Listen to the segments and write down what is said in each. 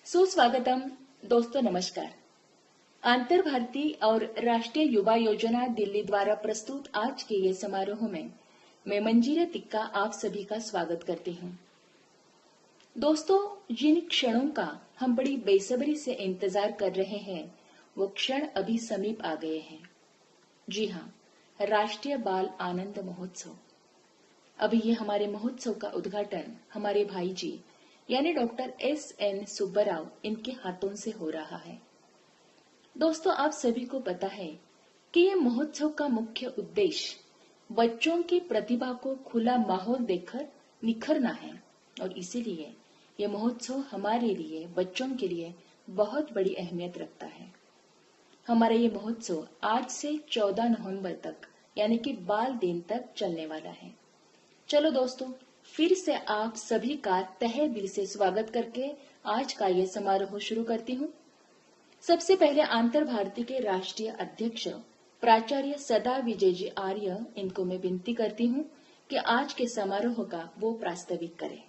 सुस्वागतम दोस्तों, नमस्कार। अंतर भारतीय और राष्ट्रीय युवा योजना दिल्ली द्वारा प्रस्तुत आज के ये समारोह में मैं मंजीरा तिक्का आप सभी का स्वागत करती हूँ। दोस्तों, जिन क्षणों का हम बड़ी बेसब्री से इंतजार कर रहे हैं वो क्षण अभी समीप आ गए हैं। जी हाँ, राष्ट्रीय बाल आनंद महोत्सव। अभी ये हमारे महोत्सव का उद्घाटन हमारे भाई जी यानी डॉक्टर S.N. सुब्बाराव इनके हाथों से हो रहा है। दोस्तों, आप सभी को पता है कि ये महोत्सव का मुख्य उद्देश्य बच्चों की प्रतिभा को खुला माहौल देकर निखरना है और इसीलिए ये महोत्सव हमारे लिए, बच्चों के लिए बहुत बड़ी अहमियत रखता है। हमारा ये महोत्सव आज से 14 नवंबर तक यानी कि बाल दिन तक चलने वाला है। चलो दोस्तों, फिर से आप सभी का तहे दिल से स्वागत करके आज का ये समारोह शुरू करती हूँ। सबसे पहले अंतर भारती के राष्ट्रीय अध्यक्ष प्राचार्य सदा विजय जी आर्य, इनको मैं विनती करती हूँ कि आज के समारोह का वो प्रास्ताविक करें।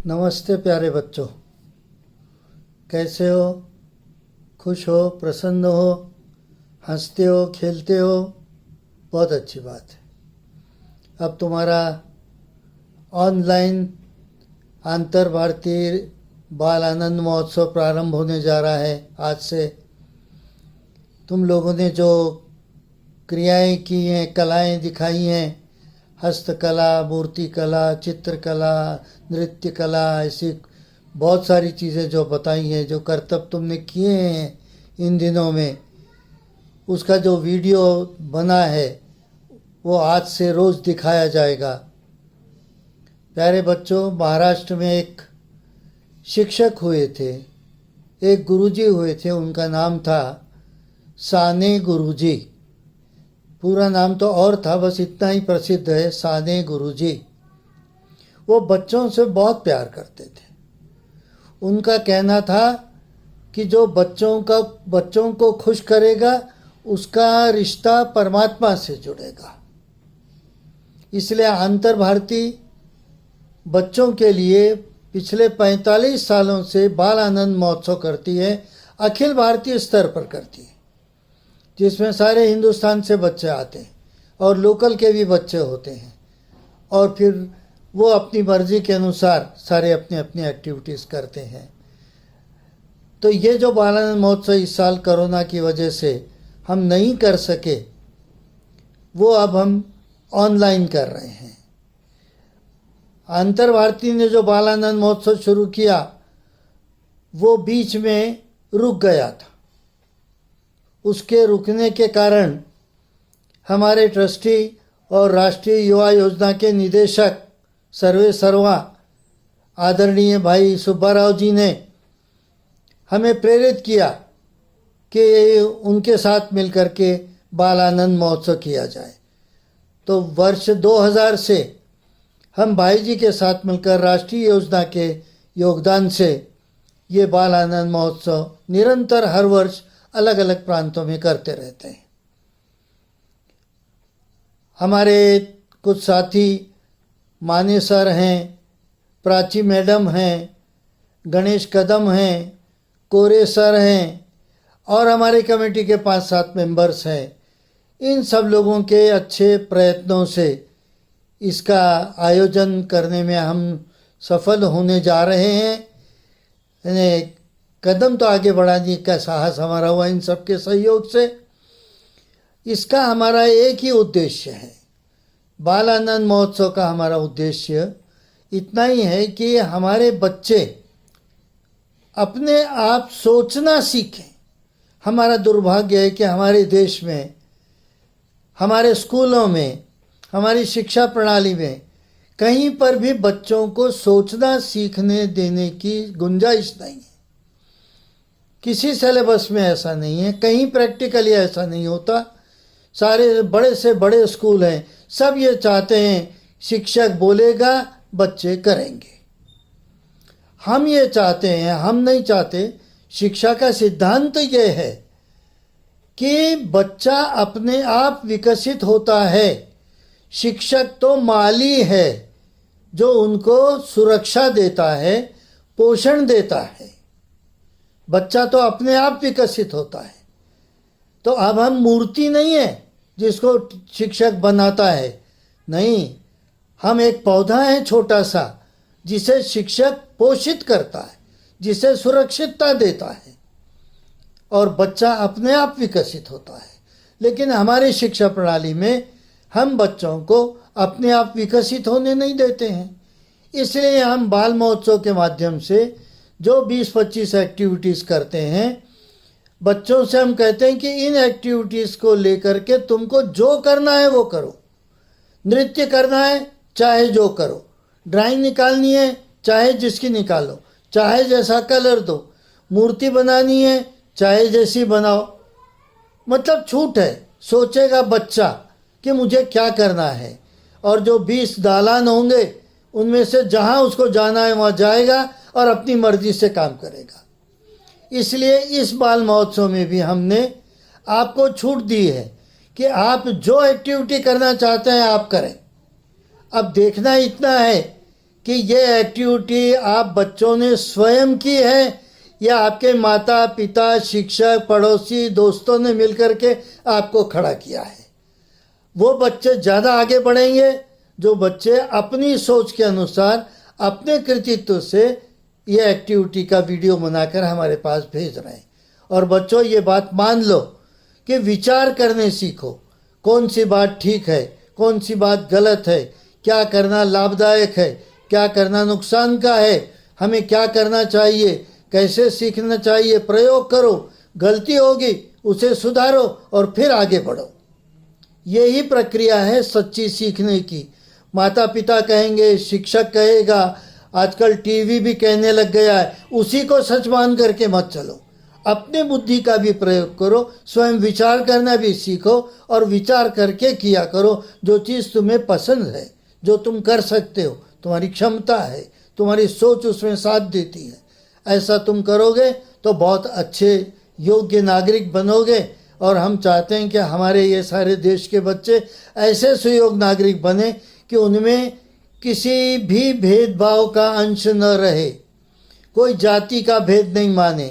नमस्ते प्यारे बच्चों, कैसे हो? खुश हो, प्रसन्न हो, हंसते हो, खेलते हो? बहुत अच्छी बात है। अब तुम्हारा ऑनलाइन अंतर भारतीय बाल आनंद महोत्सव प्रारंभ होने जा रहा है। आज से तुम लोगों ने जो क्रियाएं की हैं, कलाएं दिखाई हैं, हस्तकला, मूर्तिकला, चित्रकला, नृत्य कला, ऐसी बहुत सारी चीज़ें जो बताई हैं, जो करतब तुमने किए हैं इन दिनों में, उसका जो वीडियो बना है वो आज से रोज़ दिखाया जाएगा। प्यारे बच्चों, महाराष्ट्र में एक शिक्षक हुए थे, एक गुरुजी हुए थे, उनका नाम था साने गुरुजी। पूरा नाम तो और था, बस इतना ही प्रसिद्ध है, साने गुरुजी। वो बच्चों से बहुत प्यार करते थे। उनका कहना था कि जो बच्चों को खुश करेगा उसका रिश्ता परमात्मा से जुड़ेगा। इसलिए अंतर भारतीय बच्चों के लिए पिछले 45 सालों से बाल आनंद महोत्सव करती है, अखिल भारतीय स्तर पर करती है, जिसमें सारे हिंदुस्तान से बच्चे आते हैं और लोकल के भी बच्चे होते हैं और फिर वो अपनी मर्जी के अनुसार सारे अपनी अपनी एक्टिविटीज़ करते हैं। तो ये जो बाल आनंद महोत्सव इस साल कोरोना की वजह से हम नहीं कर सके, वो अब हम ऑनलाइन कर रहे हैं। अंतर भारतीय ने जो बाल आनंद महोत्सव शुरू किया वो बीच में रुक गया था। उसके रुकने के कारण हमारे ट्रस्टी और राष्ट्रीय युवा योजना के निदेशक सर्वे सर्वा आदरणीय भाई सुब्बाराव जी ने हमें प्रेरित किया कि उनके साथ मिलकर के बाल आनंद महोत्सव किया जाए। तो वर्ष 2000 से हम भाई जी के साथ मिलकर राष्ट्रीय योजना के योगदान से ये बाल आनंद महोत्सव निरंतर हर वर्ष अलग अलग प्रांतों में करते रहते हैं। हमारे कुछ साथी माने सर हैं, प्राची मैडम हैं, गणेश कदम हैं, कोरे सर हैं और हमारे कमेटी के 5-7 मेंबर्स हैं। इन सब लोगों के अच्छे प्रयत्नों से इसका आयोजन करने में हम सफल होने जा रहे हैं। कदम तो आगे बढ़ाने का साहस हमारा हुआ इन सब के सहयोग से। इसका हमारा एक ही उद्देश्य है, बाल आनंद महोत्सव का हमारा उद्देश्य इतना ही है कि हमारे बच्चे अपने आप सोचना सीखें। हमारा दुर्भाग्य है कि हमारे देश में, हमारे स्कूलों में, हमारी शिक्षा प्रणाली में कहीं पर भी बच्चों को सोचना सीखने देने की गुंजाइश नहीं है। किसी सिलेबस में ऐसा नहीं है, कहीं प्रैक्टिकली ऐसा नहीं होता। सारे बड़े से बड़े स्कूल हैं, सब ये चाहते हैं शिक्षक बोलेगा बच्चे करेंगे। हम ये चाहते हैं, हम नहीं चाहते। शिक्षा का सिद्धांत ये है कि बच्चा अपने आप विकसित होता है। शिक्षक तो माली है, जो उनको सुरक्षा देता है, पोषण देता है। बच्चा तो अपने आप विकसित होता है। तो अब हम मूर्ति नहीं है जिसको शिक्षक बनाता है, नहीं, हम एक पौधा है छोटा सा जिसे शिक्षक पोषित करता है, जिसे सुरक्षितता देता है, और बच्चा अपने आप विकसित होता है। लेकिन हमारी शिक्षा प्रणाली में हम बच्चों को अपने आप विकसित होने नहीं देते हैं। इसलिए हम बाल महोत्सव के माध्यम से जो 20-25 एक्टिविटीज़ करते हैं, बच्चों से हम कहते हैं कि इन एक्टिविटीज़ को लेकर के तुमको जो करना है वो करो। नृत्य करना है चाहे जो करो, ड्राइंग निकालनी है चाहे जिसकी निकालो, चाहे जैसा कलर दो, मूर्ति बनानी है चाहे जैसी बनाओ, मतलब छूट है। सोचेगा बच्चा कि मुझे क्या करना है, और जो 20 दालान होंगे उनमें से जहाँ उसको जाना है वहाँ जाएगा और अपनी मर्जी से काम करेगा। इसलिए इस बाल महोत्सव में भी हमने आपको छूट दी है कि आप जो एक्टिविटी करना चाहते हैं आप करें। अब देखना इतना है कि ये एक्टिविटी आप बच्चों ने स्वयं की है या आपके माता पिता, शिक्षक, पड़ोसी, दोस्तों ने मिलकर के आपको खड़ा किया है। वो बच्चे ज़्यादा आगे बढ़ेंगे जो बच्चे अपनी सोच के अनुसार, अपने कृतित्व से ये एक्टिविटी का वीडियो बनाकर हमारे पास भेज रहे हैं। और बच्चों ये बात मान लो कि विचार करने सीखो, कौन सी बात ठीक है, कौन सी बात गलत है, क्या करना लाभदायक है, क्या करना नुकसान का है, हमें क्या करना चाहिए, कैसे सीखना चाहिए। प्रयोग करो, गलती होगी उसे सुधारो और फिर आगे बढ़ो। यही प्रक्रिया है सच्ची सीखने की। माता पिता कहेंगे, शिक्षक कहेगा, आजकल टीवी भी कहने लग गया है, उसी को सच मान करके मत चलो। अपने बुद्धि का भी प्रयोग करो, स्वयं विचार करना भी सीखो और विचार करके किया करो जो चीज़ तुम्हें पसंद है, जो तुम कर सकते हो, तुम्हारी क्षमता है, तुम्हारी सोच उसमें साथ देती है। ऐसा तुम करोगे तो बहुत अच्छे योग्य नागरिक बनोगे। और हम चाहते हैं कि हमारे ये सारे देश के बच्चे ऐसे सुयोग्य नागरिक बने कि उनमें किसी भी भेदभाव का अंश न रहे। कोई जाति का भेद नहीं माने,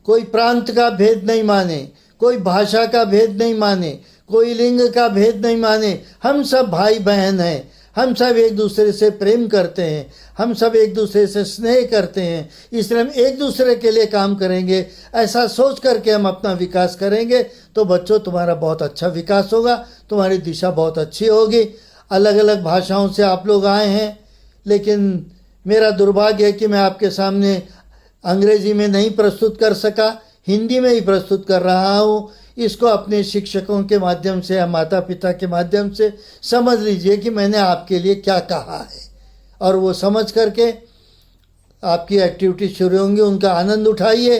कोई प्रांत का भेद नहीं माने, कोई भाषा का भेद नहीं माने, कोई लिंग का भेद नहीं माने। हम सब भाई बहन हैं, हम सब एक दूसरे से प्रेम करते हैं, हम सब एक दूसरे से स्नेह करते हैं। इसलिए हम एक दूसरे के लिए काम करेंगे। ऐसा सोच करके हम अपना विकास करेंगे तो बच्चों तुम्हारा बहुत अच्छा विकास होगा, तुम्हारी दिशा बहुत अच्छी होगी। अलग अलग भाषाओं से आप लोग आए हैं, लेकिन मेरा दुर्भाग्य है कि मैं आपके सामने अंग्रेजी में नहीं प्रस्तुत कर सका, हिंदी में ही प्रस्तुत कर रहा हूँ। इसको अपने शिक्षकों के माध्यम से या माता पिता के माध्यम से समझ लीजिए कि मैंने आपके लिए क्या कहा है, और वो समझ करके आपकी एक्टिविटी शुरू होंगी, उनका आनंद उठाइए।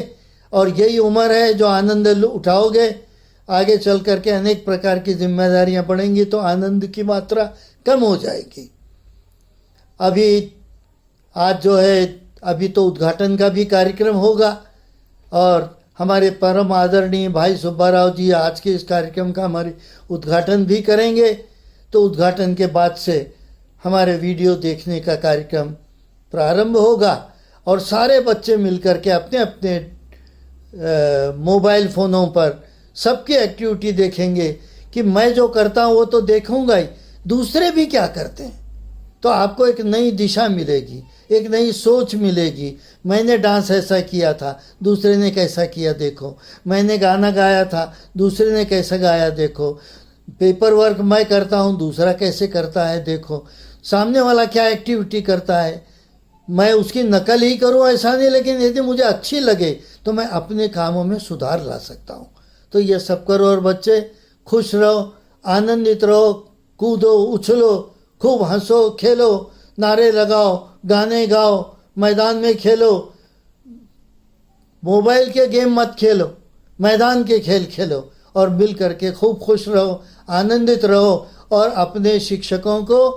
और यही उम्र है जो आनंद उठाओगे, आगे चल करके अनेक प्रकार की जिम्मेदारियां बढ़ेंगी तो आनंद की मात्रा कम हो जाएगी। अभी आज जो है, अभी तो उद्घाटन का भी कार्यक्रम होगा, और हमारे परम आदरणीय भाई सुब्बा राव जी आज के इस कार्यक्रम का हमारे उद्घाटन भी करेंगे। तो उद्घाटन के बाद से हमारे वीडियो देखने का कार्यक्रम प्रारंभ होगा, और सारे बच्चे मिलकर के अपने अपने मोबाइल फ़ोनों पर सबकी एक्टिविटी देखेंगे कि मैं जो करता हूँ वो तो देखूंगा ही, दूसरे भी क्या करते हैं। तो आपको एक नई दिशा मिलेगी, एक नई सोच मिलेगी। मैंने डांस ऐसा किया था, दूसरे ने कैसा किया देखो। मैंने गाना गाया था, दूसरे ने कैसा गाया देखो। पेपर वर्क मैं करता हूँ, दूसरा कैसे करता है देखो। सामने वाला क्या एक्टिविटी करता है, मैं उसकी नकल ही करूँ ऐसा नहीं, लेकिन यदि मुझे अच्छी लगे तो मैं अपने कामों में सुधार ला सकता हूँ। तो ये सब करो, और बच्चे खुश रहो, आनंदित रहो, कूदो, उछलो, खूब हंसो, खेलो, नारे लगाओ, गाने गाओ, मैदान में खेलो। मोबाइल के गेम मत खेलो, मैदान के खेल खेलो, और मिल करके खूब खुश रहो, आनंदित रहो, और अपने शिक्षकों को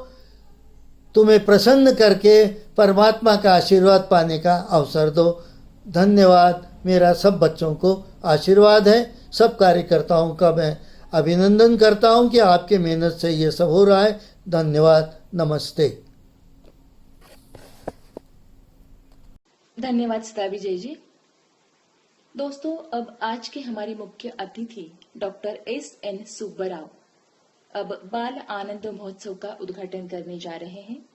तुम्हें प्रसन्न करके परमात्मा का आशीर्वाद पाने का अवसर दो। धन्यवाद। मेरा सब बच्चों को आशीर्वाद है। सब कार्यकर्ताओं का मैं अभिनंदन करता हूं कि आपके मेहनत से ये सब हो रहा है। धन्यवाद। नमस्ते। धन्यवाद सदा विजय जी। दोस्तों, अब आज के हमारे मुख्य अतिथि डॉक्टर S.N. सुब्बाराव अब बाल आनंद महोत्सव का उद्घाटन करने जा रहे हैं।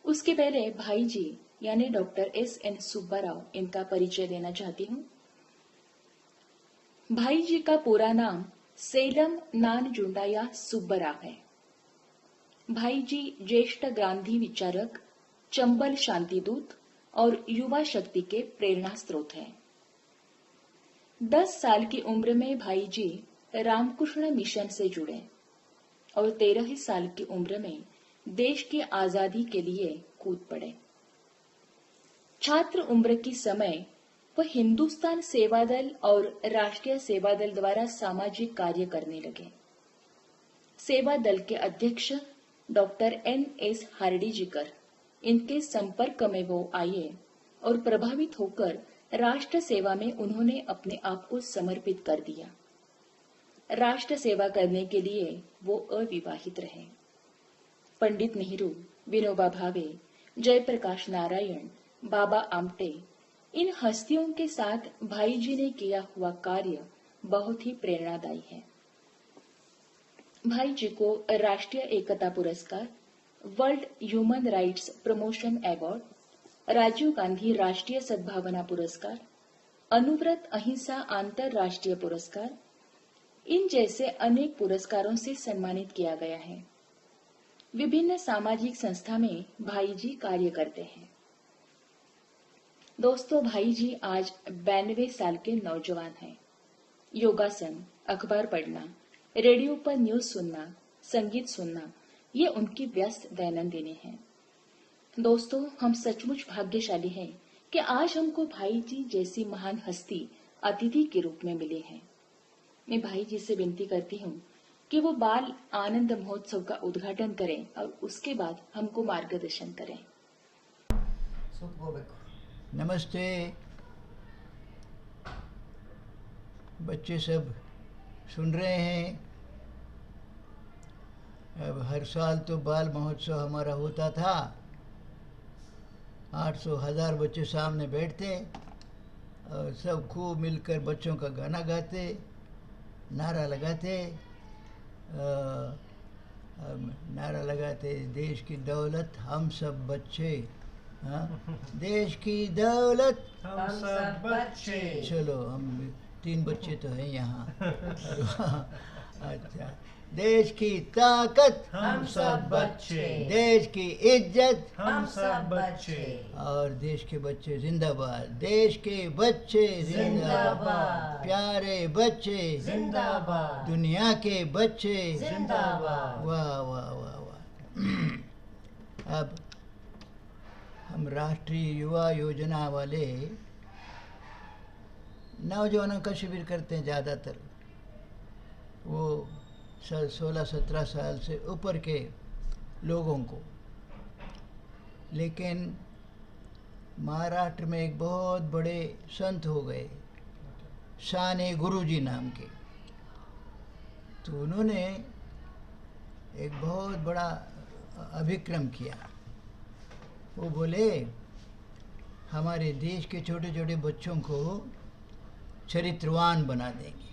उसके पहले भाई जी यानी डॉक्टर S.N. सुब्बाराव इनका परिचय देना चाहती हूँ। भाई जी का पूरा नाम सेलम नानजुंडाया सुब्बाराव है। भाई जी ज्येष्ठ गांधी विचारक, चंबल शांतिदूत और युवा शक्ति के प्रेरणा स्रोत हैं। 10 साल की उम्र में भाई जी रामकृष्ण मिशन से जुड़े और 13 साल की उम्र में देश की आजादी के लिए कूद पड़े। छात्र उम्र की समय वह हिंदुस्तान सेवा दल और राष्ट्रीय सेवा दल द्वारा सामाजिक कार्य करने लगे। सेवा दल के अध्यक्ष डॉक्टर N.S. हार्डिंजर इनके संपर्क में वो आए और प्रभावित होकर राष्ट्र सेवा में उन्होंने अपने आप को समर्पित कर दिया। राष्ट्र सेवा करने के लिए वो अविवाहित रहे। पंडित नेहरू, विनोबा भावे, जयप्रकाश नारायण, बाबा आमटे, इन हस्तियों के साथ भाई जी ने किया हुआ कार्य बहुत ही प्रेरणादायी है। भाई जी को राष्ट्रीय एकता पुरस्कार, world human rights promotion award, Rajiv Gandhi राष्ट्रीय सद्भावना पुरस्कार, अनुव्रत अहिंसा अंतरराष्ट्रीय पुरस्कार, इन जैसे अनेक पुरस्कारों से सम्मानित किया गया है। विभिन्न सामाजिक संस्था में भाई जी कार्य करते हैं। दोस्तों, भाई जी आज 92 साल के नौजवान हैं। योगासन, अखबार पढ़ना, रेडियो पर न्यूज सुनना, संगीत सुनना, ये उनकी व्यस्त दैनंदिनी है। दोस्तों, हम सचमुच भाग्यशाली हैं कि आज हमको भाई जी जैसी महान हस्ती अतिथि के रूप में मिले हैं। मैं भाई जी से विनती करती हूँ कि वो बाल आनंद महोत्सव का उद्घाटन करें और उसके बाद हमको मार्गदर्शन करें। नमस्ते बच्चे, सब सुन रहे हैं। अब हर साल तो बाल महोत्सव हमारा होता था। 800,000 बच्चे सामने बैठते और सब खूब मिलकर बच्चों का गाना गाते, नारा लगाते, नारा लगाते, देश की दौलत हम सब बच्चे। हाँ, देश की दौलत हम सब बच्चे। चलो, हम 3 बच्चे तो हैं यहाँ। अच्छा, देश की ताकत हम सब बच्चे। देश की इज्जत हम सब बच्चे। और देश के बच्चे जिंदाबाद। देश के बच्चे जिंदाबाद। प्यारे बच्चे जिंदाबाद। दुनिया के बच्चे जिंदाबाद। वाह वाह वाह वाह। अब हम राष्ट्रीय युवा योजना वाले नौजवानों का शिविर करते हैं। ज़्यादातर वो 16-17 साल से ऊपर के लोगों को। लेकिन महाराष्ट्र में एक बहुत बड़े संत हो गए, साने गुरुजी नाम के। तो उन्होंने एक बहुत बड़ा अभिक्रम किया। वो बोले, हमारे देश के छोटे छोटे बच्चों को चरित्रवान बना देंगे।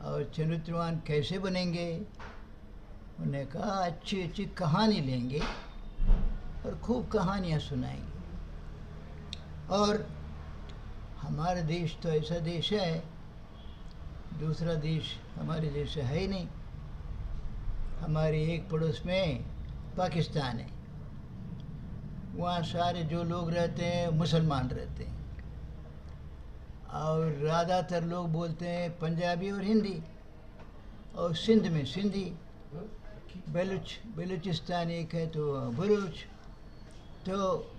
और चरित्रवान कैसे बनेंगे? उन्होंने कहा, अच्छी अच्छी कहानी लेंगे और खूब कहानियाँ सुनाएंगे। और हमारा देश तो ऐसा देश है, दूसरा देश हमारे जैसा है ही नहीं। हमारे एक पड़ोस में पाकिस्तान है, वहाँ सारे जो लोग रहते हैं मुसलमान रहते हैं और ज़्यादातर लोग बोलते हैं पंजाबी और हिंदी। और सिंध में सिंधी, बलूचिस्तान एक है तो बलूच, तो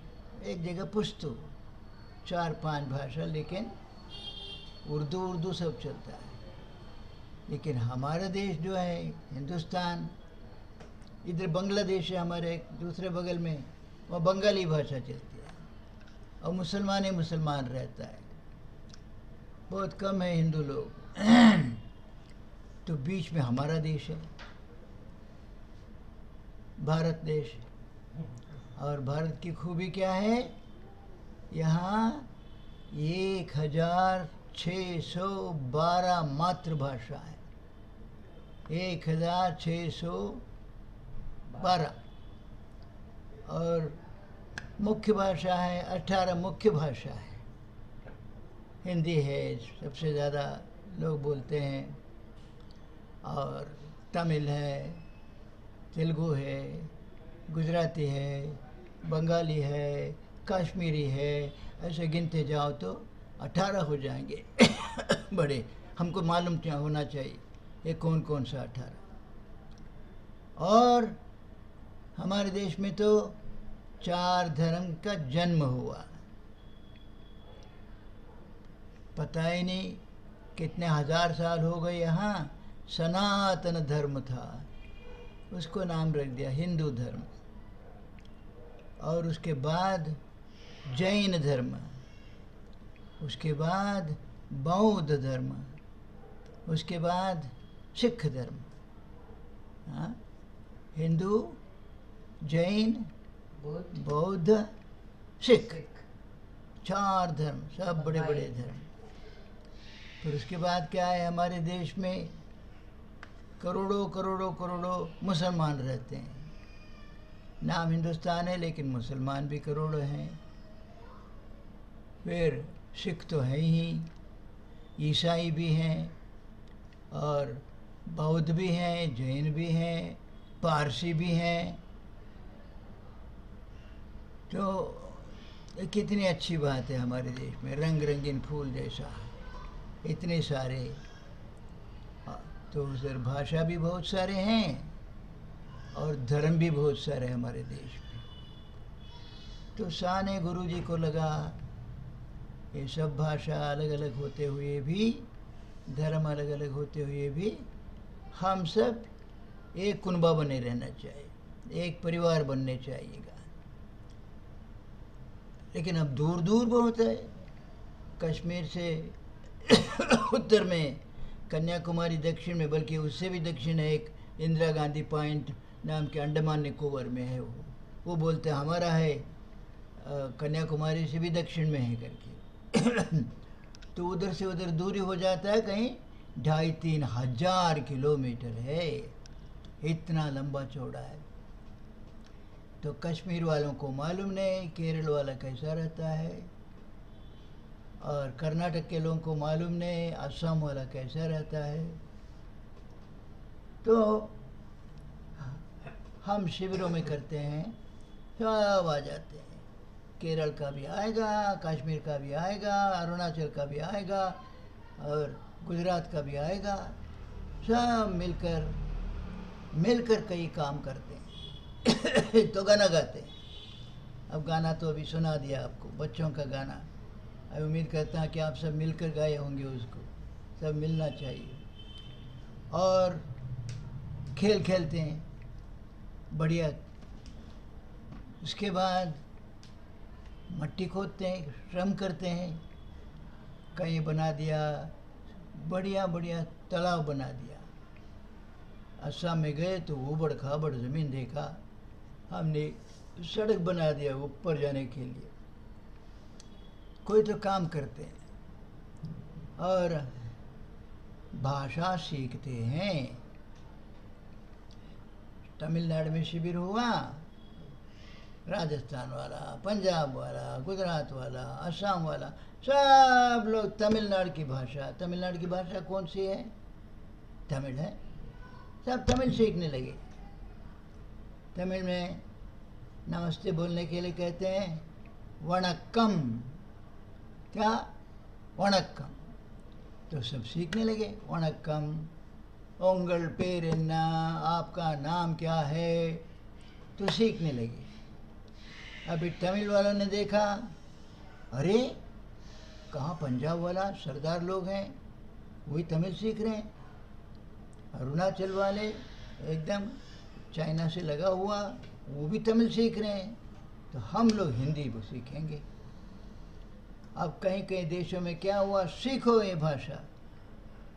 एक जगह पुश्तो, 4-5 भाषा, लेकिन उर्दू सब चलता है। लेकिन हमारा देश जो है हिंदुस्तान, इधर बांग्लादेश है हमारे दूसरे बगल में, वह बंगाली भाषा चलती है और मुसलमान ही मुसलमान रहता है, बहुत कम है हिंदू लोग। तो बीच में हमारा देश है, भारत देश। और भारत की खूबी क्या है? यहाँ 1612 मातृभाषा है, 1612, और मुख्य भाषा है 18 मुख्य भाषा है। हिंदी है सबसे ज़्यादा लोग बोलते हैं, और तमिल है, तेलुगु है, गुजराती है, बंगाली है, कश्मीरी है, ऐसे गिनते जाओ तो 18 हो जाएंगे। बड़े हमको मालूम होना चाहिए ये कौन कौन सा 18। और हमारे देश में तो 4 धर्म का जन्म हुआ, पता ही नहीं कितने हजार साल हो गए। यहाँ सनातन धर्म था, उसको नाम रख दिया हिंदू धर्म, और उसके बाद जैन धर्म, उसके बाद बौद्ध धर्म, उसके बाद सिख धर्म। हाँ, हिंदू, जैन, बौद्ध, सिख, 4 धर्म, सब बड़े बड़े धर्म। फिर उसके बाद क्या है, हमारे देश में करोड़ों करोड़ों करोड़ों मुसलमान रहते हैं। नाम हिंदुस्तान है लेकिन मुसलमान भी करोड़ों हैं। फिर सिख तो है ही, ईसाई भी हैं, और बौद्ध भी हैं, जैन भी हैं, पारसी भी हैं। तो कितनी अच्छी बात है हमारे देश में, रंग रंगीन फूल जैसा, इतने सारे। तो उधर भाषा भी बहुत सारे हैं और धर्म भी बहुत सारे हैं हमारे देश में। तो साने गुरु जी को लगा ये सब भाषा अलग अलग होते हुए भी, धर्म अलग अलग होते हुए भी, हम सब एक कुनबा बने रहना चाहिए, एक परिवार बनने चाहिएगा। लेकिन अब दूर दूर बहुत है, कश्मीर से उत्तर में, कन्याकुमारी दक्षिण में, बल्कि उससे भी दक्षिण है एक इंदिरा गांधी पॉइंट नाम के, अंडमान निकोबार में है वो बोलते हैं हमारा है, कन्याकुमारी से भी दक्षिण में है करके। तो उधर से उधर दूरी हो जाता है कहीं 2,500-3 हजार किलोमीटर है, इतना लंबा चौड़ा है। तो कश्मीर वालों को मालूम नहीं केरल वाला कैसा रहता है, और कर्नाटक के लोगों को मालूम नहीं असम वाला कैसा रहता है। तो हम शिविरों में करते हैं, सब आ जाते हैं, केरल का भी आएगा, कश्मीर का भी आएगा, अरुणाचल का भी आएगा, और गुजरात का भी आएगा। सब मिलकर कई काम करते हैं। तो गाना गाते हैं। अब गाना तो अभी सुना दिया आपको, बच्चों का गाना। मैं उम्मीद करता हूँ कि आप सब मिलकर गाए होंगे उसको, सब मिलना चाहिए। और खेल खेलते हैं बढ़िया। उसके बाद मट्टी खोदते हैं, श्रम करते हैं, कहीं बना दिया, बढ़िया बढ़िया तालाब बना दिया। असम में गए तो ऊबड़ खाबड़ ज़मीन देखा, हमने सड़क बना दिया ऊपर जाने के लिए। कोई तो काम करते हैं और भाषा सीखते हैं। तमिलनाडु में शिविर हुआ, राजस्थान वाला, पंजाब वाला, गुजरात वाला, असम वाला, सब लोग तमिलनाडु की भाषा। तमिलनाडु की भाषा कौन सी है? तमिल है। सब तमिल सीखने लगे। तमिल में नमस्ते बोलने के लिए कहते हैं वणक्कम। क्या? वणक्कम। तो सब सीखने लगे वणक्कम। ओंगल पेरेन्ना, आपका नाम क्या है? तो सीखने लगे। अभी तमिल वालों ने देखा, अरे कहाँ पंजाब वाला सरदार लोग हैं, वही तमिल सीख रहे हैं। अरुणाचल वाले एकदम चाइना से लगा हुआ, वो भी तमिल सीख रहे हैं। तो हम लोग हिंदी भी सीखेंगे। अब कहीं कहीं देशों में क्या हुआ, सीखो ये भाषा,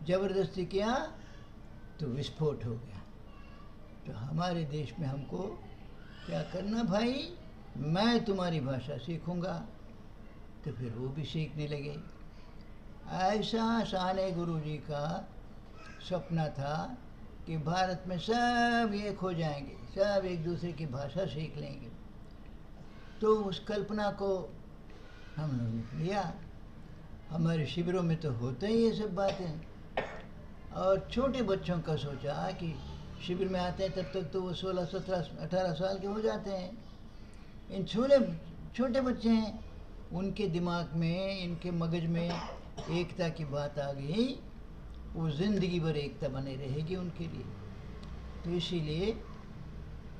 जबरदस्ती किया तो विस्फोट हो गया। तो हमारे देश में हमको क्या करना भाई, मैं तुम्हारी भाषा सीखूंगा, तो फिर वो भी सीखने लगे। ऐसा साने गुरु जी का सपना था कि भारत में सब एक हो जाएंगे, सब एक दूसरे की भाषा सीख लेंगे। तो उस कल्पना को हम लोगों ने लिया। हमारे शिविरों में तो होते ही ये सब बातें। और छोटे बच्चों का सोचा कि शिविर में आते हैं तब तक तो वो 16, 17, 18 साल के हो जाते हैं। इन छोटे बच्चे हैं, उनके दिमाग में, इनके मगज में एकता की बात आ गई, वो ज़िंदगी भर एकता बनी रहेगी उनके लिए। तो इसीलिए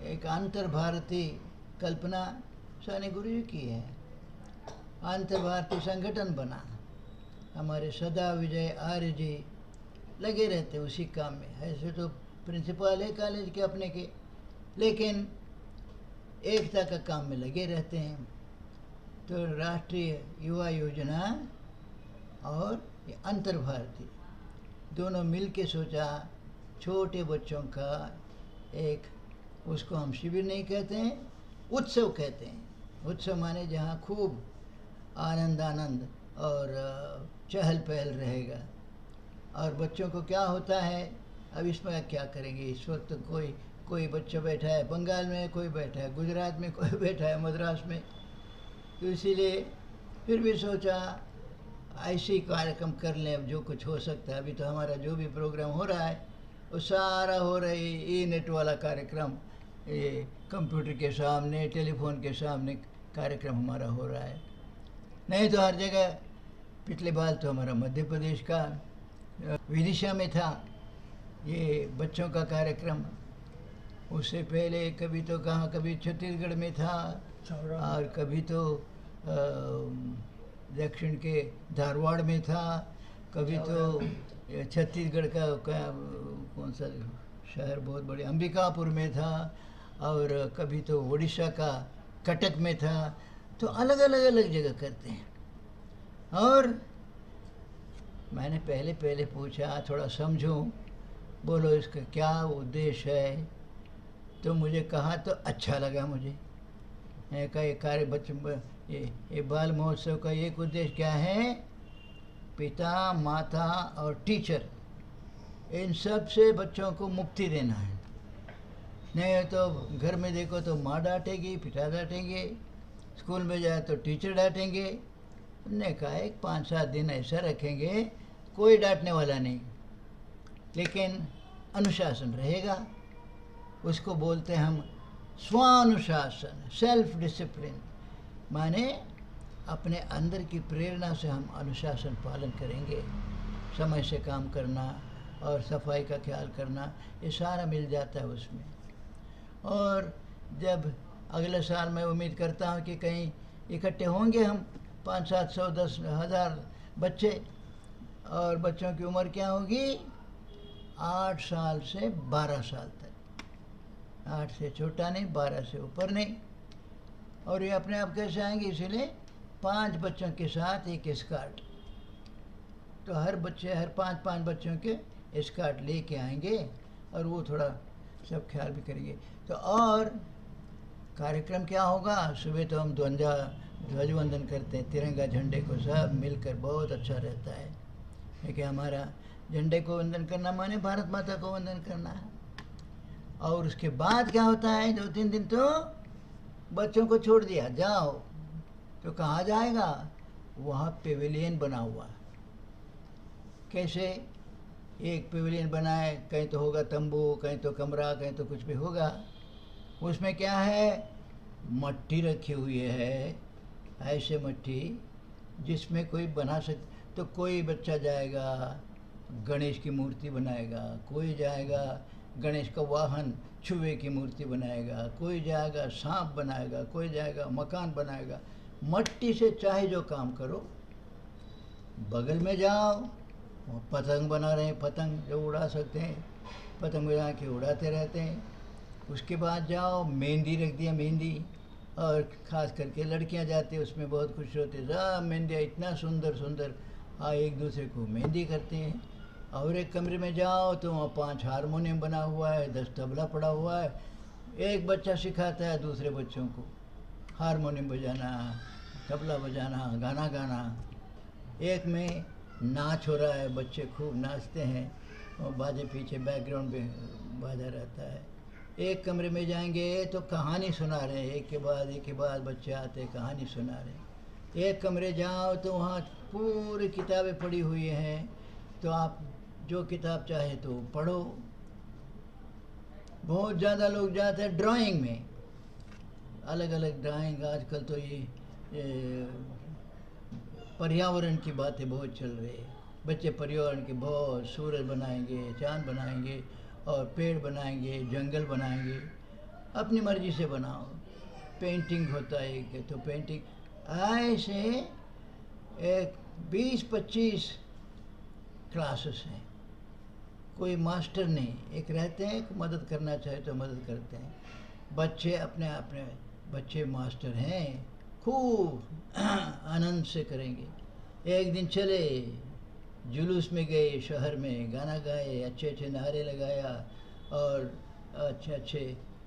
एक अंतर भारतीय कल्पना साने गुरु जी की है। अंतर भारतीय संगठन बना। हमारे सदा विजय आर्य जी लगे रहते उसी काम में। ऐसे तो प्रिंसिपल है कॉलेज के अपने के, लेकिन एकता का काम में लगे रहते हैं। तो राष्ट्रीय युवा योजना और ये अंतर भारतीय दोनों मिल के सोचा छोटे बच्चों का एक, उसको हम शिविर नहीं कहते हैं, उत्सव कहते हैं। उत्सव माने जहाँ खूब आनंद और चहल पहल रहेगा। और बच्चों को क्या होता है, अब इसमें क्या करेंगे, इस वक्त तो कोई बच्चा बैठा है बंगाल में, कोई बैठा है गुजरात में, कोई बैठा है मद्रास में। तो इसीलिए फिर भी सोचा ऐसे ही कार्यक्रम कर लें। अब जो कुछ हो सकता है, अभी तो हमारा जो भी प्रोग्राम हो रहा है वो सारा हो रहा है ई नेट वाला कार्यक्रम, ये कंप्यूटर के सामने, टेलीफोन के सामने कार्यक्रम हमारा हो रहा है। नहीं तो हर जगह, पिछले बार तो हमारा मध्य प्रदेश का विदिशा में था ये बच्चों का कार्यक्रम। उससे पहले कभी तो कहाँ, कभी छत्तीसगढ़ में था और कभी तो दक्षिण के धारवाड़ में था, कभी तो छत्तीसगढ़ का कौन सा शहर बहुत बड़े अंबिकापुर में था, और कभी तो उड़ीसा का कटक में था। तो अलग अलग जगह करते हैं। और मैंने पहले पूछा थोड़ा समझूं, बोलो इसका क्या उद्देश्य है। तो मुझे कहा तो अच्छा लगा मुझे। ये बाल महोत्सव का एक उद्देश्य क्या है, पिता, माता और टीचर, इन सब से बच्चों को मुक्ति देना है। नहीं तो घर में देखो तो माँ डांटेगी, पिता डांटेंगे, स्कूल में जाए तो टीचर डांटेंगे। हमने कहा एक 5-7 दिन ऐसा रखेंगे, कोई डांटने वाला नहीं, लेकिन अनुशासन रहेगा। उसको बोलते हैं हम स्वानुशासन, सेल्फ डिसिप्लिन। माने अपने अंदर की प्रेरणा से हम अनुशासन पालन करेंगे। समय से काम करना और सफाई का ख्याल करना, ये सारा मिल जाता है उसमें। और जब अगले साल मैं उम्मीद करता हूँ कि कहीं इकट्ठे होंगे हम 500-700, 10,000 बच्चे, और बच्चों की उम्र क्या होगी, 8 साल से 12 साल तक। 8 से छोटा नहीं, 12 से ऊपर नहीं। और ये अपने आप कैसे आएंगे, इसीलिए 5 बच्चों के साथ एक स्कर्ट। तो हर 5 बच्चों के स्कर्ट लेके आएंगे, और वो थोड़ा सब ख्याल भी करेंगे। तो और कार्यक्रम क्या होगा, सुबह तो हम ध्वजवंदन करते हैं, तिरंगा झंडे को सब मिलकर, बहुत अच्छा रहता है। लेकिन हमारा झंडे को वंदन करना माने भारत माता को वंदन करना है। और उसके बाद क्या होता है, 2-3 दिन तो बच्चों को छोड़ दिया, जाओ। तो कहाँ जाएगा, वहाँ पेविलियन बना हुआ। कैसे, एक पेविलियन बनाए, कहीं तो होगा तंबू, कहीं तो कमरा, कहीं तो कुछ भी होगा। उसमें क्या है, मट्टी रखी हुई है, ऐसे मट्टी जिसमें कोई बना सकते। तो कोई बच्चा जाएगा गणेश की मूर्ति बनाएगा, कोई जाएगा गणेश का वाहन छुए की मूर्ति बनाएगा, कोई जाएगा सांप बनाएगा, कोई जाएगा मकान बनाएगा। मट्टी से चाहे जो काम करो। बगल में जाओ, पतंग बना रहे हैं, पतंग जो उड़ा सकते हैं, पतंग बना के उड़ाते रहते हैं। उसके बाद जाओ, मेहंदी रख दिया, मेहंदी, और ख़ास करके लड़कियां जाती हैं उसमें बहुत खुश होती है, सब मेहंदियाँ इतना सुंदर सुंदर, एक दूसरे को मेहंदी करते हैं। और एक कमरे में जाओ तो वहाँ 5 हारमोनियम बना हुआ है, 10 तबला पड़ा हुआ है। एक बच्चा सिखाता है दूसरे बच्चों को हारमोनियम बजाना, तबला बजाना, गाना गाना। एक में नाच हो रहा है, बच्चे खूब नाचते हैं और बाजे पीछे बैकग्राउंड पे बाजा रहता है। एक कमरे में जाएंगे तो कहानी सुना रहे हैं, एक के बाद बच्चे आते कहानी सुना रहे हैं। एक कमरे जाओ तो वहाँ पूरी किताबें पड़ी हुई हैं, तो आप जो किताब चाहे तो पढ़ो। बहुत ज़्यादा लोग जाते हैं ड्राइंग में, अलग अलग ड्राइंग। आजकल तो ये पर्यावरण की बातें बहुत चल रही है। बच्चे पर्यावरण के बहुत सूरज बनाएंगे, चांद बनाएंगे और पेड़ बनाएंगे, जंगल बनाएंगे। अपनी मर्जी से बनाओ। पेंटिंग होता है कि तो पेंटिंग ऐसे एक 20-25 क्लासेस हैं। कोई मास्टर नहीं, एक रहते हैं, मदद करना चाहे तो मदद करते हैं। बच्चे अपने अपने बच्चे मास्टर हैं, खूब आनंद से करेंगे। एक दिन चले, जुलूस में गए, शहर में गाना गाए, अच्छे अच्छे नारे लगाया और अच्छे अच्छे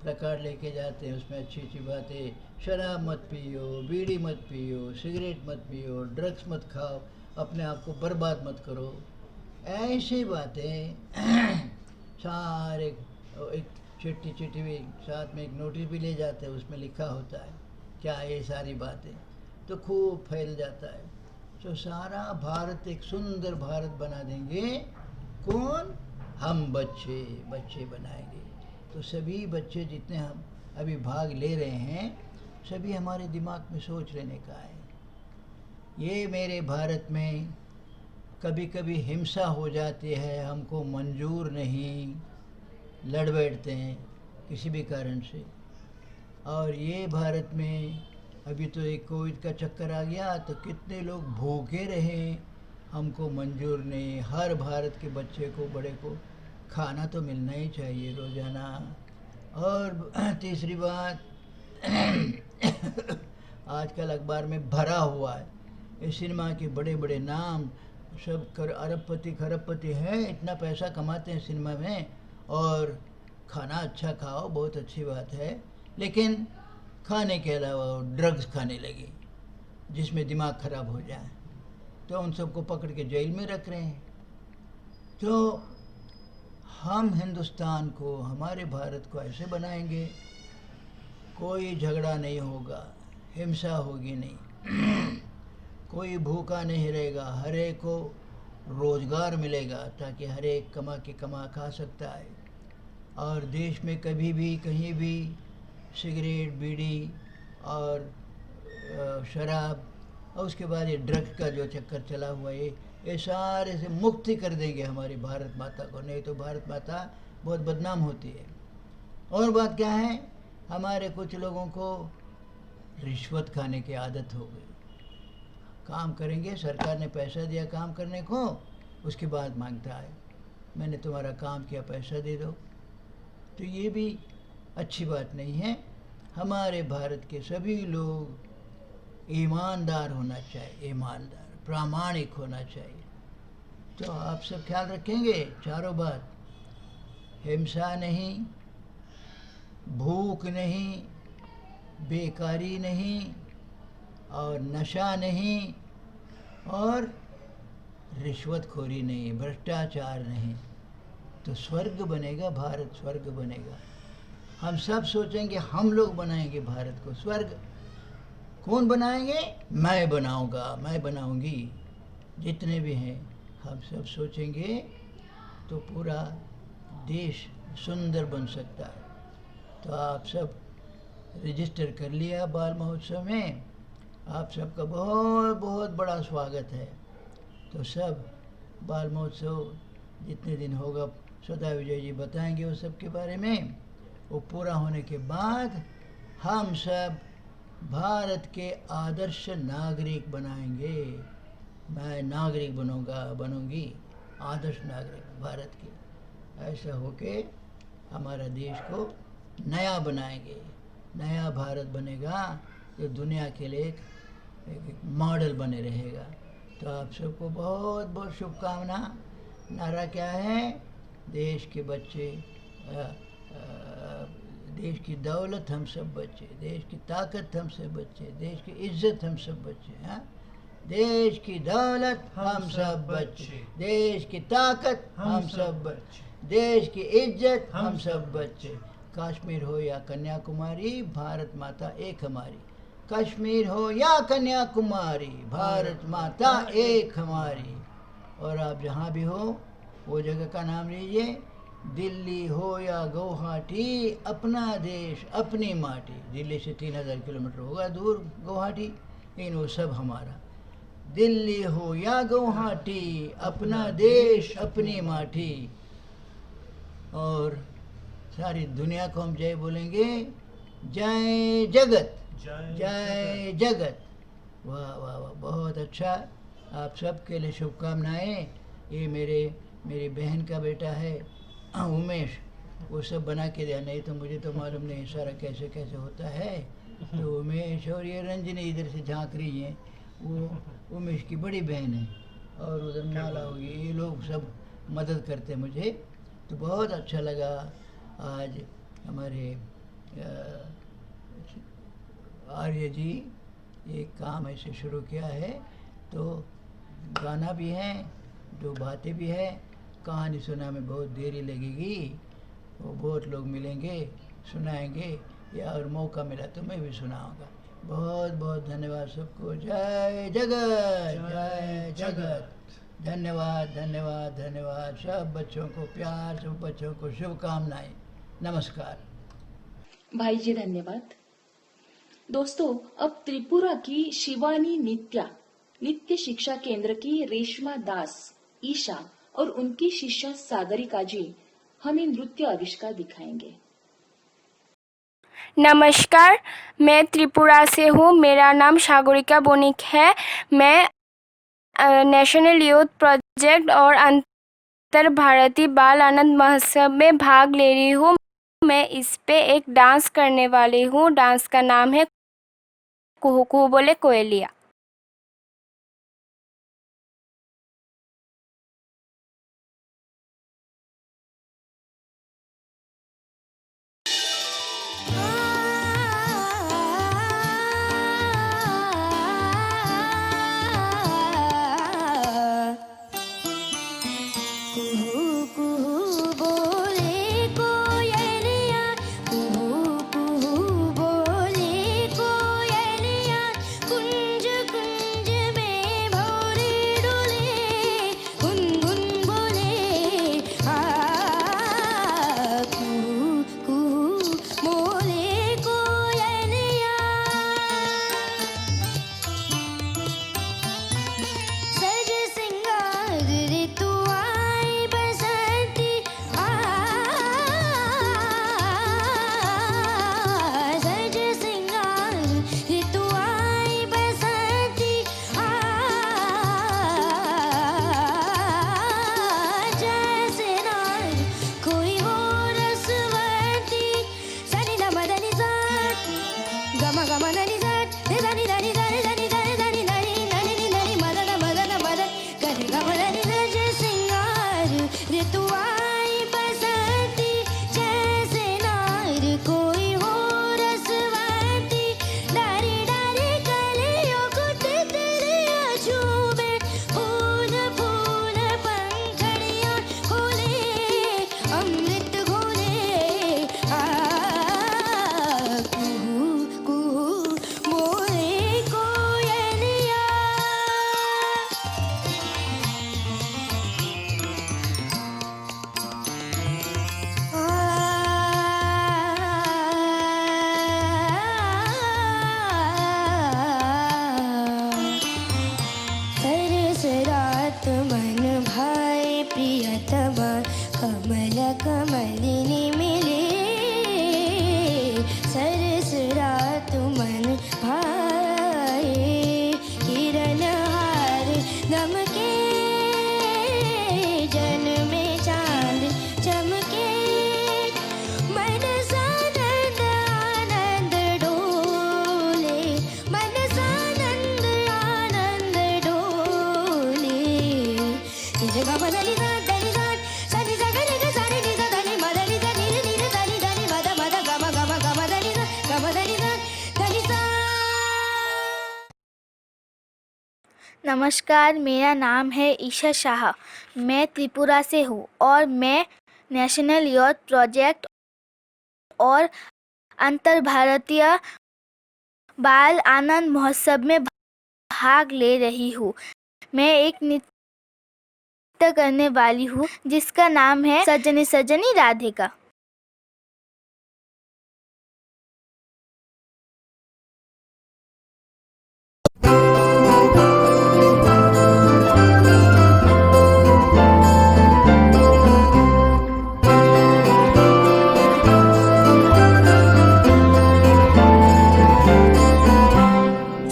प्लकार्ड लेके जाते हैं, उसमें अच्छी अच्छी बातें। शराब मत पियो, बीड़ी मत पियो, सिगरेट मत पियो, ड्रग्स मत खाओ, अपने आप को बर्बाद मत करो। ऐसी बातें सारे। एक चिट्ठी भी साथ में, एक नोटिस भी ले जाते हैं, उसमें लिखा होता है क्या ये सारी बातें, तो खूब फैल जाता है। तो सारा भारत एक सुंदर भारत बना देंगे। कौन? हम बच्चे बनाएंगे। तो सभी बच्चे जितने हम अभी भाग ले रहे हैं, सभी हमारे दिमाग में सोच लेने का है। ये मेरे भारत में कभी कभी हिंसा हो जाती है, हमको मंजूर नहीं, लड़ बैठते हैं किसी भी कारण से। और ये भारत में अभी तो एक कोविड का चक्कर आ गया, तो कितने लोग भूखे रहे, हमको मंजूर नहीं। हर भारत के बच्चे को, बड़े को खाना तो मिलना ही चाहिए रोज़ाना। और तीसरी बात, आजकल अखबार में भरा हुआ है, इस सिनेमा के बड़े बड़े नाम सब अरबपति खरबपति हैं, इतना पैसा कमाते हैं सिनेमा में, और खाना अच्छा खाओ, बहुत अच्छी बात है, लेकिन खाने के अलावा ड्रग्स खाने लगे जिसमें दिमाग खराब हो जाए, तो उन सबको पकड़ के जेल में रख रहे हैं। तो हम हिंदुस्तान को, हमारे भारत को ऐसे बनाएंगे, कोई झगड़ा नहीं होगा, हिंसा होगी नहीं, कोई भूखा नहीं रहेगा, हर एक को रोज़गार मिलेगा, ताकि हर एक कमा खा सकता है। और देश में कभी भी कहीं भी सिगरेट, बीड़ी और शराब, और उसके बाद ये ड्रग्स का जो चक्कर चला हुआ है, ये सारे से मुक्ति कर देंगे हमारी भारत माता को। नहीं तो भारत माता बहुत बदनाम होती है। और बात क्या है, हमारे कुछ लोगों को रिश्वत खाने की आदत हो गई। काम करेंगे, सरकार ने पैसा दिया काम करने को, उसके बाद मांगता है मैंने तुम्हारा काम किया, पैसा दे दो। तो ये भी अच्छी बात नहीं है। हमारे भारत के सभी लोग ईमानदार होना चाहिए, ईमानदार, प्रामाणिक होना चाहिए। तो आप सब ख्याल रखेंगे चारों बात, हिंसा नहीं, भूख नहीं, बेकारी नहीं, और नशा नहीं, और रिश्वतखोरी नहीं, भ्रष्टाचार नहीं, तो स्वर्ग बनेगा, भारत स्वर्ग बनेगा। हम सब सोचेंगे हम लोग बनाएंगे भारत को स्वर्ग। कौन बनाएंगे? मैं बनाऊंगा, मैं बनाऊंगी, जितने भी हैं हम सब सोचेंगे तो पूरा देश सुंदर बन सकता है। तो आप सब रजिस्टर कर लिया बाल महोत्सव में, आप सबका बहुत बहुत बड़ा स्वागत है। तो सब बाल महोत्सव जितने दिन होगा, सदा विजय जी बताएंगे उस सब के बारे में। वो पूरा होने के बाद हम सब भारत के आदर्श नागरिक बनाएंगे। मैं नागरिक बनूंगी, आदर्श नागरिक भारत की। ऐसा होके हमारा देश को नया बनाएंगे, नया भारत बनेगा, जो दुनिया के लिए एक मॉडल बने रहेगा। तो आप सबको बहुत बहुत शुभकामना। नारा क्या है? देश के बच्चे देश की दौलत हम सब बच्चे, देश की ताकत हम सब बच्चे, देश की इज्जत हम सब बच्चे। हाँ, देश की दौलत हम सब बच्चे, देश की ताकत हम सब बच्चे, देश की इज्जत हम सब बच्चे। कश्मीर हो या कन्याकुमारी, भारत माता एक हमारी। कश्मीर हो या कन्याकुमारी, भारत माता एक हमारी। और आप जहाँ भी हो वो जगह का नाम लीजिए, दिल्ली हो या गुवाहाटी, अपना देश अपनी माटी। दिल्ली से 3000 किलोमीटर होगा दूर गुवाहाटी, लेकिन वो सब हमारा। दिल्ली हो या गुवाहाटी, अपना देश अपनी माटी। और सारी दुनिया को हम जय बोलेंगे, जय जगत, जय जगत। वाह वाह वाह, बहुत अच्छा। आप सबके लिए शुभकामनाएं। ये मेरी बहन का बेटा है उमेश, वो सब बना के दिया, नहीं तो मुझे तो मालूम नहीं सारा कैसे कैसे होता है। तो उमेश और ये रंजनी इधर से झांक रही है, वो उमेश की बड़ी बहन है, और उधर माला होगी, ये लोग सब मदद करते मुझे। तो बहुत अच्छा लगा आज हमारे आर्य जी ये काम ऐसे शुरू किया है। तो गाना भी है, दो बातें भी है, कहानी सुना में बहुत देरी लगेगी, वो बहुत लोग मिलेंगे सुनाएंगे, या और मौका मिला तो मैं भी सुनाऊंगा। बहुत बहुत धन्यवाद सबको। जय जगत, जय जगत। धन्यवाद धन्यवाद धन्यवाद। सब बच्चों को प्यार, सब बच्चों को शुभकामनाएं। नमस्कार। भाई जी धन्यवाद। दोस्तों, अब त्रिपुरा की शिवानी नित्य शिक्षा केंद्र की रेशमा दास ईशा और उनकी शिष्या सागरिका जी हमें नृत्य आविष्कार दिखाएंगे। नमस्कार, मैं त्रिपुरा से हूँ। मेरा नाम सागरिका बनिक है। मैं नेशनल यूथ प्रोजेक्ट और अंतर भारतीय बाल आनंद महोत्सव में भाग ले रही हूँ। मैं इस पे एक डांस करने वाली हूँ। डांस का नाम है कुहू कुहू बोले कोयलिया। नमस्कार, मेरा नाम है ईशा शाह। मैं त्रिपुरा से हूँ और मैं नेशनल यूथ प्रोजेक्ट और अंतर भारतीय बाल आनंद महोत्सव में भाग ले रही हूँ। मैं एक नृत्य करने वाली हूँ जिसका नाम है सजनी सजनी राधिका।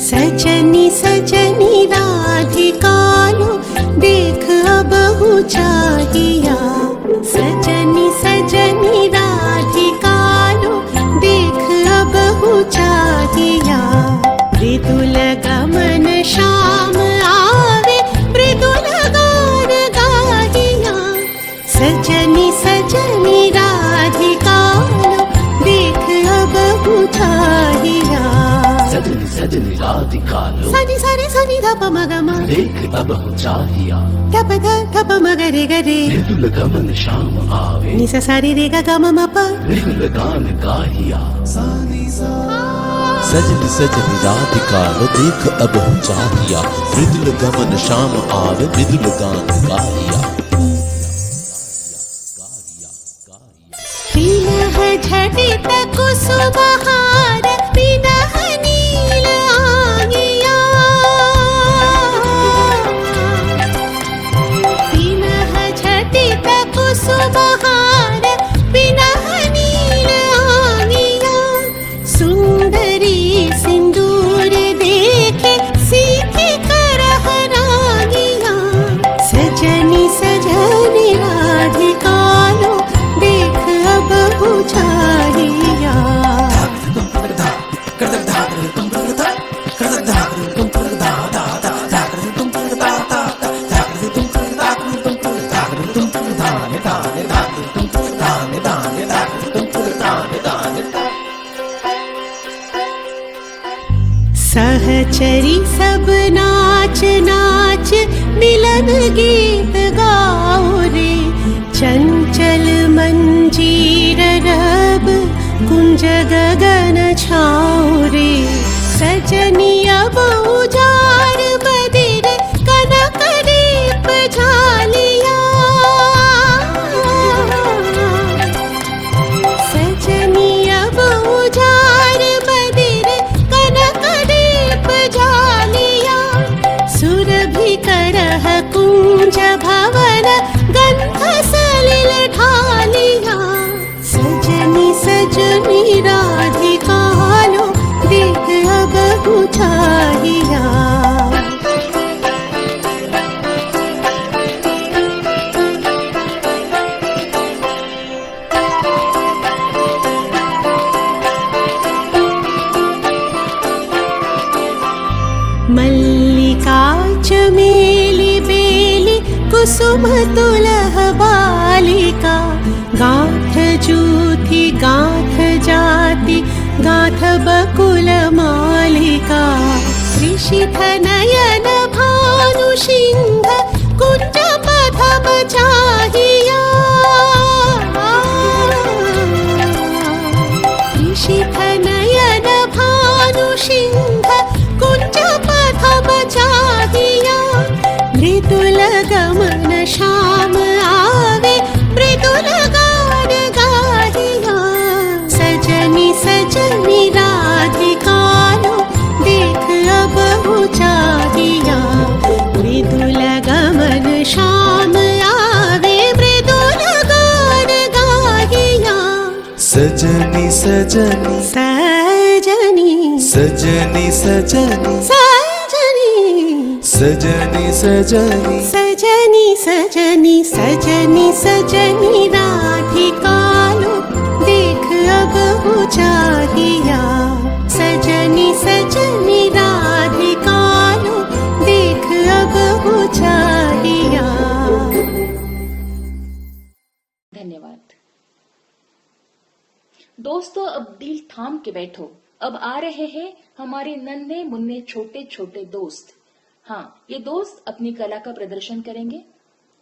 सजनी सजनी राधिकालो देख अब चाहिया। सजनी सजनी राधिकालो देख अब चाहिया। मृदुल गमन श्याम आवे मृदुल गान गाहिया। सजनी सजनी राधिकालो देख अब चाहिया। सजनी सजनी राधिकालो सनी सनी सनी धप मगम देख अब चाहिया। धप धप मगरे गरे मृदुल गमन श्याम आवे निस सारी रे ग गम मप मृदुल गान गाहिया। सजनी सजनी राधिकालो देख अब चाहिया। मृदुल गमन श्याम आवे मृदुल गान गाहिया। पिनह झटित कुसुमहार पिनह नील आंगिया। पिनह झटित कुसुमहार पिनह नील आंगिया। सुंदरी सिंदूर देखे सीखे करह रागिया। सजनी सजनी राधिकालो देख अब चाहिया। सहचरी सब नाच नाच मिलन गीत गाओ रे। चंचल मंजीर रब कुंज गगन छाओ रे। सजनी अब उजाड़ बदिर कनक दीप झालिया। सजनी अब उजाड़ बदिर कनक दीप झालिया। सुरभि करह कुंज भवन गंध सलिल ढालिया। सजनी सजनी राधिकालो देख अब चाहिया। मल्लिका चमेली बेली कुसुम तुलह बालिका। गाथ जूथी गाथ जाति गाथ बकुल मालिका। ऋषिथ नयन भानु सिंह कुंज पथम चाहिया। ऋषिथ नयन भानु सिंह कुंज पथम चाहिया। मृदुल गमन श्याम आवे मृदुल गान गाहिया। सजनी सजनी राधिकालो देख अब चाहिया। मृदुल गमन श्याम आवे मृदुल गान गाहिया। सजनी सजनी सजनी सजनी सजनी सजनी सजनी सजनी सजनी सजनी सजनी सजनी राधिकालो देख अब चाहिया। सजनी सजनी राधिकालो देख अब चाहिया। धन्यवाद। दोस्तों, अब दिल थाम के बैठो। अब आ रहे हैं हमारे नन्हे मुन्ने छोटे छोटे दोस्त। हाँ, ये दोस्त अपनी कला का प्रदर्शन करेंगे।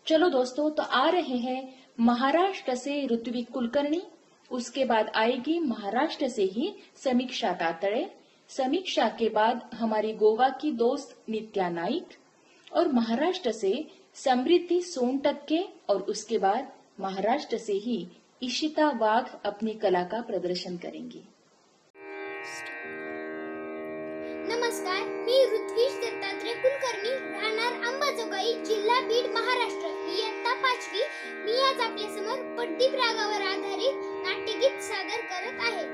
चलो दोस्तों, तो आ रहे हैं महाराष्ट्र से ऋत्विक कुलकर्णी, उसके बाद आएगी महाराष्ट्र से ही समीक्षा तातड़े, समीक्षा के बाद हमारी गोवा की दोस्त नित्या नाइक, और महाराष्ट्र से समृद्धि सोनटक्के, और उसके बाद महाराष्ट्र से ही इशिता वाघ अपनी कला का प्रदर्शन करेंगी। नमस्कार, मी ऋत्विक दत्तात्रय कुलकर्णी, राहणार अंबाजोगाई, जिल्हा बीड, महाराष्ट्र, इयत्ता 5वी। मी आज आपल्यासमोर पट्टीप रागावर आधारित नाट्यगीत सादर करत आहे।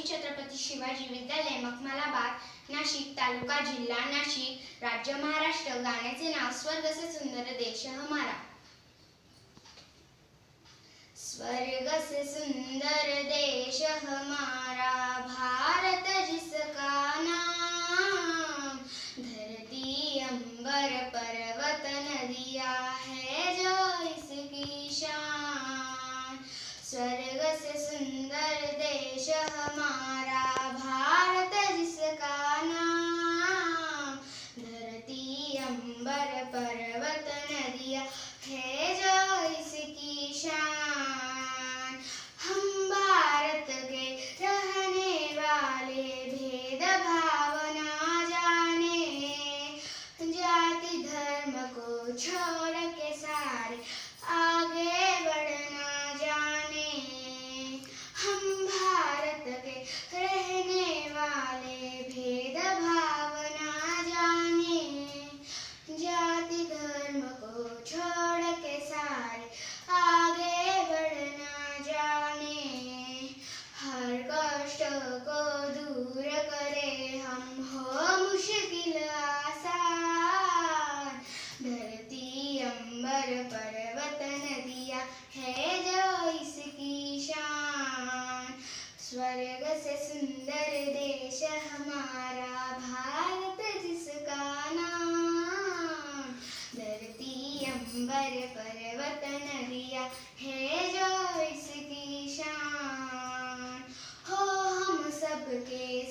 छत्रपती शिवाजी विद्यालय मखमलाबाद, नाशिक, तालुका जिल्हा नाशिक, राज्य महाराष्ट्र। गाण्याचे नाव स्वर्ग से सुंदर देश हमारा। स्वर्ग से सुंदर देश हमारा, भारत जिसका नाम, धरती अंबर पर्वत नदियाँ है जो इसकी शान। स्वर्ग से सुंदर देश हमारा, भारत जिसका नाम, धरती अंबर पर्वत नदियाँ है जो इसकी शान। हम भारत के रहने वाले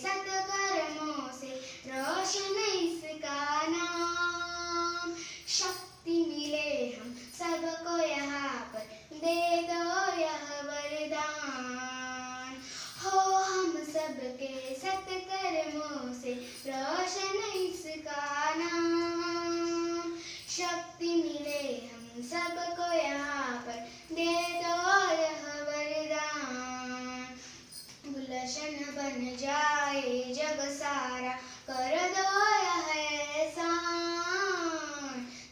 सत्कर्मों से रोशन इसका नाम। शक्ति मिले हम सबको यहाँ पर, दे दो यह वरदान। हो हम सबके सत्कर्मों से रोशन इसका नाम। शक्ति मिले हम सबको यहाँ पर, दे दो यह वरदान। गुलशन बन जाए जग सारा, कर दो यह एहसान।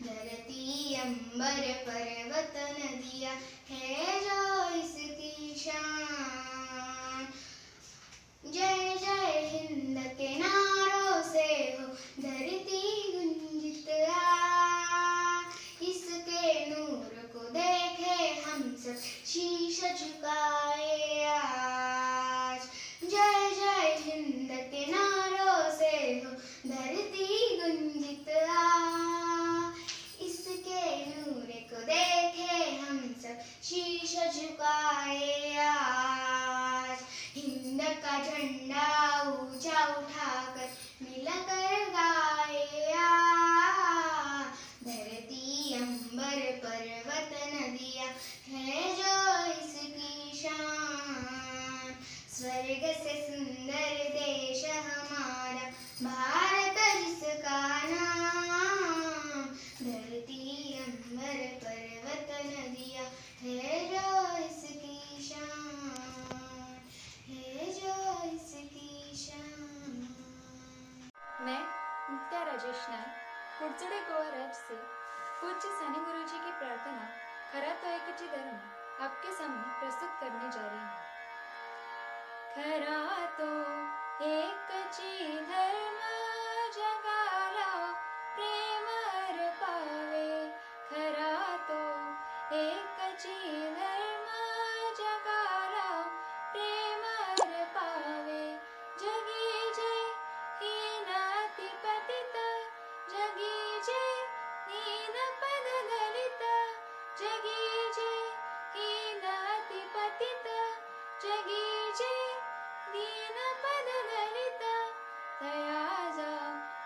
धरती अंबर पर्वत नदियाँ है जो इसकी शान। जय जय हिंद के नारों से हो धरती गुंजित आ। इसके नूर को देखे हम सब शीश झुकाए आज। जय जय हिंद के नारों से हो धरती गुंजित आ। इसके नूर को देखे हम सब शीश झुकाए आज। हिंद का झंडा ऊंचा उठाकर मिलकर गाए आ। धरती अंबर पर्वत नदियाँ है जो इसकी शान। स्वर्ग से सुंदर देश हमारा भारत जिसका नाम। धरती अंबर पर्वत नदियाँ है जो इसकी शान, है जो इसकी शान। मैं मुक्ता राजेश नाईक कुडचडे गोवा राज्य से पूज्य सानी गुरु जी की प्रार्थना खरा तो एकची धर्म आपके सामने प्रस्तुत करने जा रही हूँ। खरा तो एकची धर्म जगाला प्रेम पावे। खरा तो एकची धर्म जगाला प्रेम पावे। जगी जे हीनाति पतित, जगी जे दीन पद दलित। जगी जे हीनाति पतित, जगी जे दीन पद दलित। तयाजा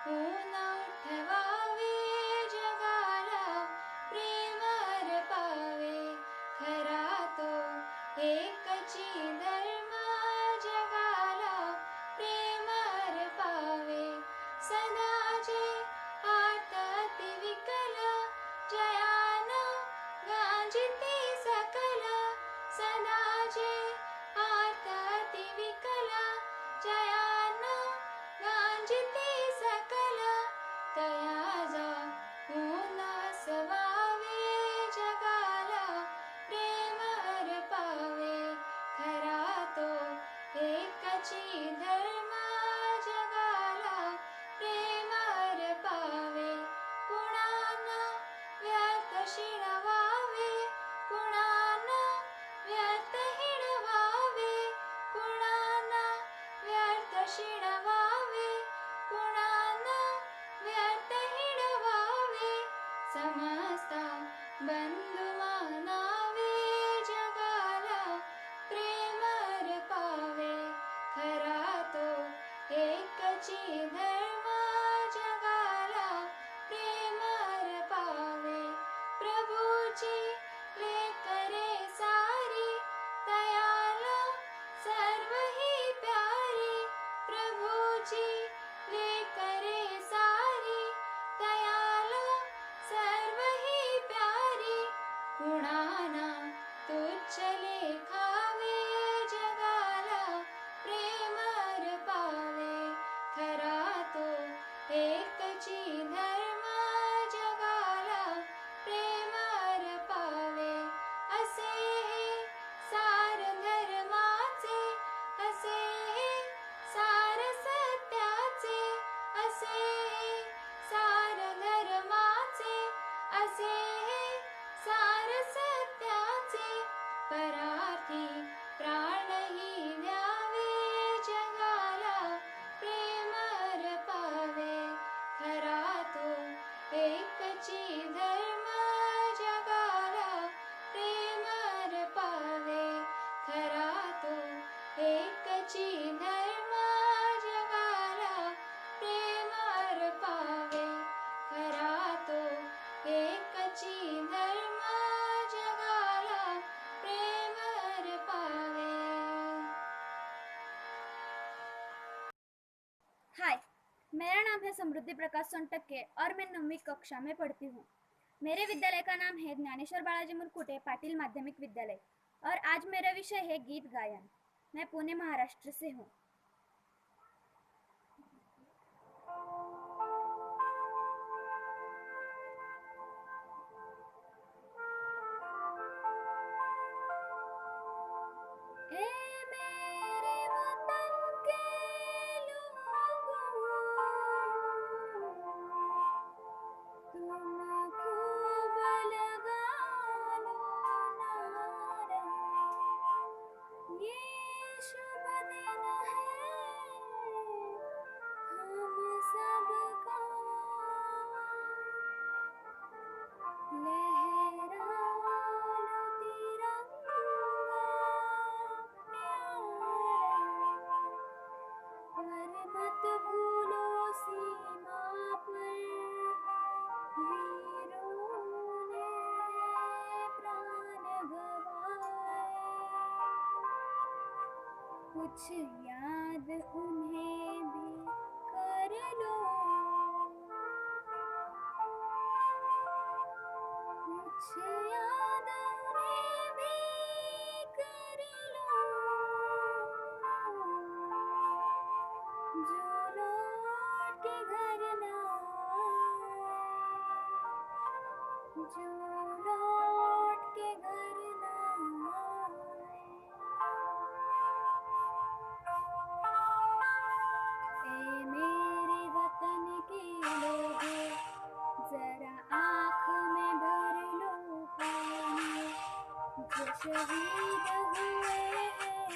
ऊन उठवावे जगाला प्रेम पावे। खरा तो एकची धर्म जगाला प्रेम पावे। सदा जे आर्तति विकल, जयान गांजिती सकल। सदा जे आर्तति विकल, जयान गांजिती सकल। तयाजा ऊन सवावे जगाला प्रेम पावे। खरा तो एकची धर्म जगाला प्रेम पावे। कुणान व्यर्थ शिणवावे, कुणान व्यर्थ हिणवावे। कुणान व्यर्थ शिणवावे, कुणान व्यर्थ हिणवावे। समस्ता बंधु मानावे जगाला प्रेम पावे। खरा तो एकची धर्म जगाला प्रेम पावे। प्रभुची लेकरे सारी, दयाला सर्व ही प्यारी। प्रभुची लेकरे सारी, दयाला सर्व ही प्यारी। कुणाना तुच्छ लेखावे जगाला प्रेम पावे। खरा तो एकची धर्म जगाला प्रेम पावे। असे हे सार धर्माचे, असे हे सार सत्याचे। असे हे सार धर्माचे, असे हे सार सत्याचे। परा हाय, मेरा नाम है समृद्धि प्रकाश सोनटक्के और मैं 9वीं कक्षा में पढ़ती हूँ। मेरे विद्यालय का नाम है ज्ञानेश्वर बालाजी मुरकुटे पाटिल माध्यमिक विद्यालय और आज मेरा विषय है गीत गायन। मैं पुणे महाराष्ट्र से हूँ। कुछ याद उन्हें भी कर लो, कुछ याद उन्हें भी कर लो, जो लौट के घर ना आए, जो लौट के घर ना आए। ए मेरे वतन के लोगों, जरा आँख में भर लो पानी, जो शहीद हुए हैं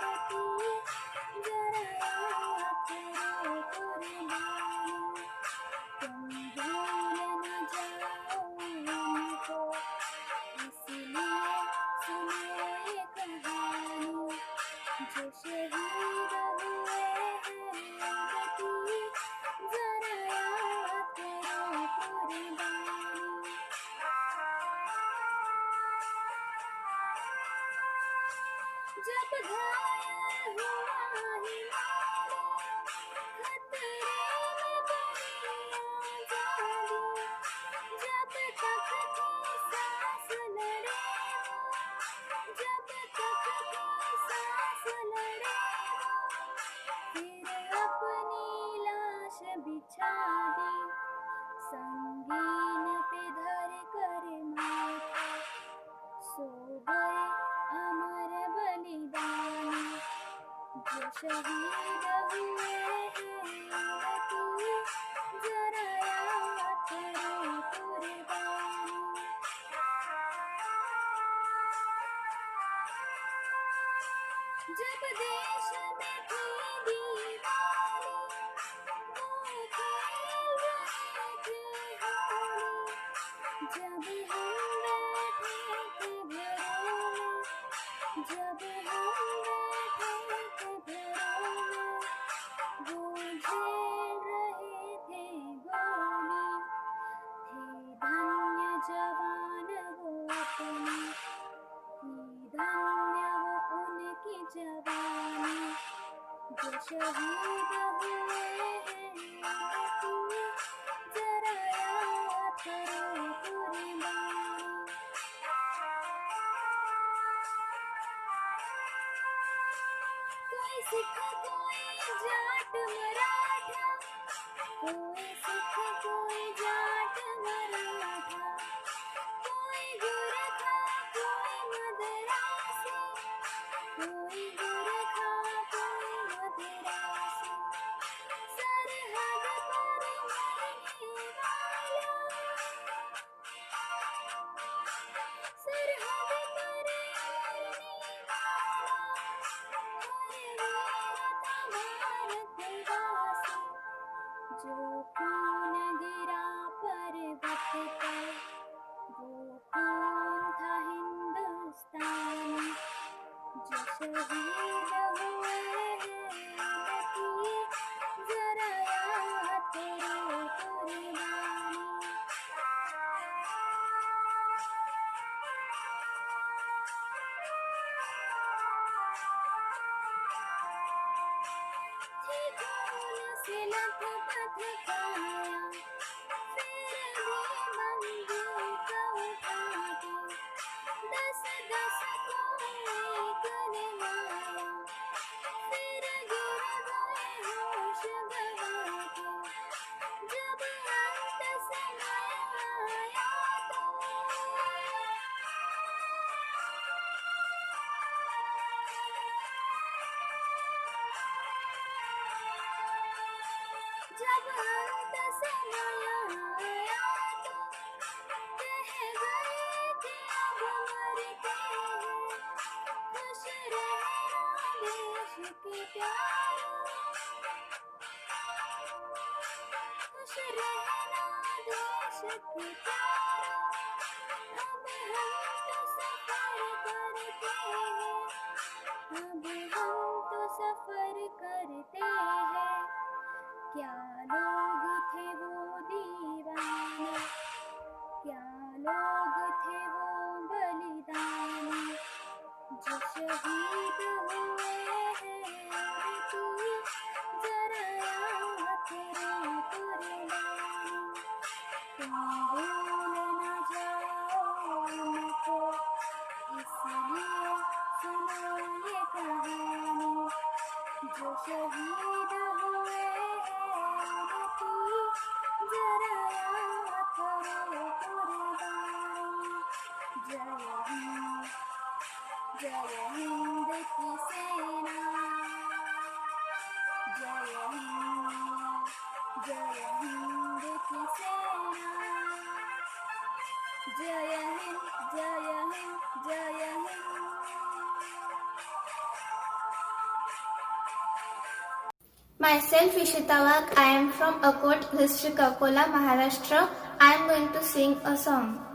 बतिए, जरा याद करो कुर्बानी। तुम भूल न जाओ उनको, इसलिए सुनो ये कहानी, जो शहीद हुए हैं बतिए, जरा याद करो कुर्बानी। जब घायल हुआ हिमालय, खतरे में पड़ी आजादी, जब तक थी सांस लड़े वो, जब तक थी सांस लड़े वो, फिर अपनी लाश बिछा दी, संगीन पे धर कर माथा, सो गए अमर बलिदानी, जो शहीद हुए हैं बतिए, जरा याद करो कुर्बानी। जब देश में थी दीवानी, वो खेल रहे थे होली, जब हम बैठे थे घरों में, जब हम बैठे थे घरों में, वो झेल रहे थे गोली। थे धन्य जवान वो अपने, थी धन्य वो उनकी जवानी, जो शहीद हुए हैं बतिए, जरा याद करो कुर्बानी। कोई सिख कोई जाट मराठा, कोई सिख कोई जाट मराठा, कोई गोरखा कोई मदरासी, कोई गोरखा कोई मदरासी, सरहद पर मरने वाला, सरहद पर मरने वाला, भारतवासी, जो खून गिरा पर्वत पर, वो खून था हिंदुस्तानी, जो शहीद हुए हैं बतिए, जरा याद करो कुर्बानी। थी खून सिलक पथ खाया, फिर भी बंदूक उठा के 10-10 को एक ने मारा, फिर गिर गए होश गवा के। जब अंत समय आया तो जब अंत समय आया तो कह गए कि अब मरते हैं, खुश रहना देश के प्यारों, खुश रहना देश के प्यारों। अब हम तो सफर करते हैं, अब हम तो सफर करते हैं। क्या लोग थे वो दीवाने, क्या लोग थे वो बलिदानी, जो शहीद हुए हैं उनकी जरा याद करो कुर्बानी। तुम भूल न जाओ उनको, इसलिए सुनो ये कहानी, जो शहीद हुए हैं उनकी जरा याद करो कुर्बानी। जय हिंद की सेना, जय हिंद की सेना, जय हिंद, जय हिंद, जय Hind. Myself Ishita Wag. I am from Akot district, Akola, Maharashtra. I am going to sing a song.